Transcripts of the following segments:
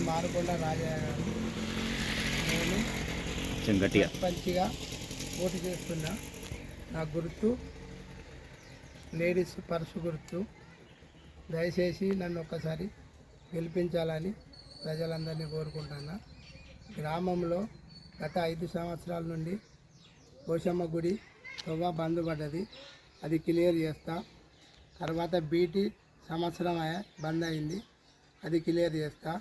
పేరు మారుకొండ రాజయ్య గారు. నేను సర్పంచ్గా పోటీ చేస్తున్నా. నా గుర్తు లేడీస్ పర్సు గుర్తు. దయచేసి నన్ను ఒక్కసారి గెలిపించాలని ప్రజలందరినీ కోరుకుంటున్నా. గ్రామంలో గత 5 సంవత్సరాల నుండి పోషమ్మ గుడి తవ్వ బంద్ పడ్డది, అది క్లియర్ చేస్తా. తర్వాత బీటీ సంవత్సరం బంద్ అయింది, అది క్లియర్ చేస్తా.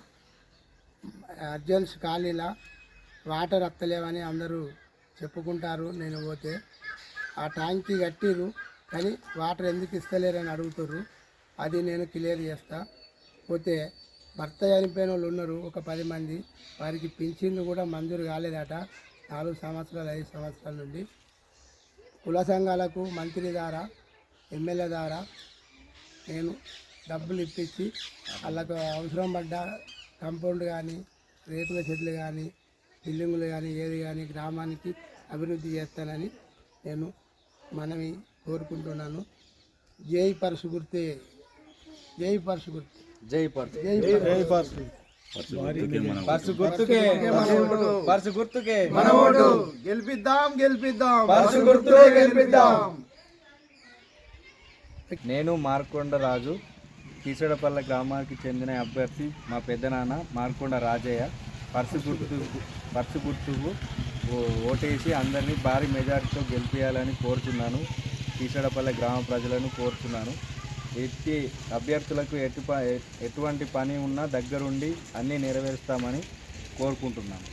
అర్జెన్స్ ఖాళీలా వాటర్ వస్తలేవని అందరూ చెప్పుకుంటారు. నేను పోతే ఆ ట్యాంకీ కట్టిరు కానీ వాటర్ ఎందుకు ఇస్తలేరని అడుగుతారు, అది నేను క్లియర్ చేస్తా. పోతే భర్త చనిపోయిన వాళ్ళు ఉన్నారు ఒక 10 మంది, వారికి పింఛన్లు కూడా మంజూరు కాలేదట 4 సంవత్సరాలు 5 సంవత్సరాల నుండి. కుల సంఘాలకు మంత్రి ద్వారా ఎమ్మెల్యే ద్వారా నేను డబ్బులు ఇప్పించి వాళ్ళకు అవసరం పడ్డ కాంపౌండ్ కానీ రేకుల చెట్లు కానీ బిల్డింగులు కానీ ఏది కానీ గ్రామానికి అభివృద్ధి చేస్తానని నేను మనవి కోరుకుంటున్నాను. జై పర్సు గుర్తే, జై పర్సు గుర్తు, జై పర్సు, జై పర్సు. పర్సు గుర్తుకే పర్సు గుర్తుకే మన ఓటు. గెలిపిద్దాం గెలిపిద్దాం, పర్సు గుర్తుకే గెలిపిద్దాం. నేను మార్కొండ రాజు, కీసడపల్లె గ్రామానికి చెందిన అభ్యర్థి. మా పెద్దనాన్న మార్కొండ రాజయ్య. పర్సు గుర్తుకు ఓటేసి అందరినీ భారీ మెజార్టీతో గెలిపించాలని కోరుతున్నాను. కీసడపల్లె గ్రామ ప్రజలను కోరుతున్నాను. అభ్యర్థులకు ఎటువంటి పని ఉన్నా దగ్గరుండి అన్నీ నెరవేరుస్తామని కోరుకుంటున్నాను.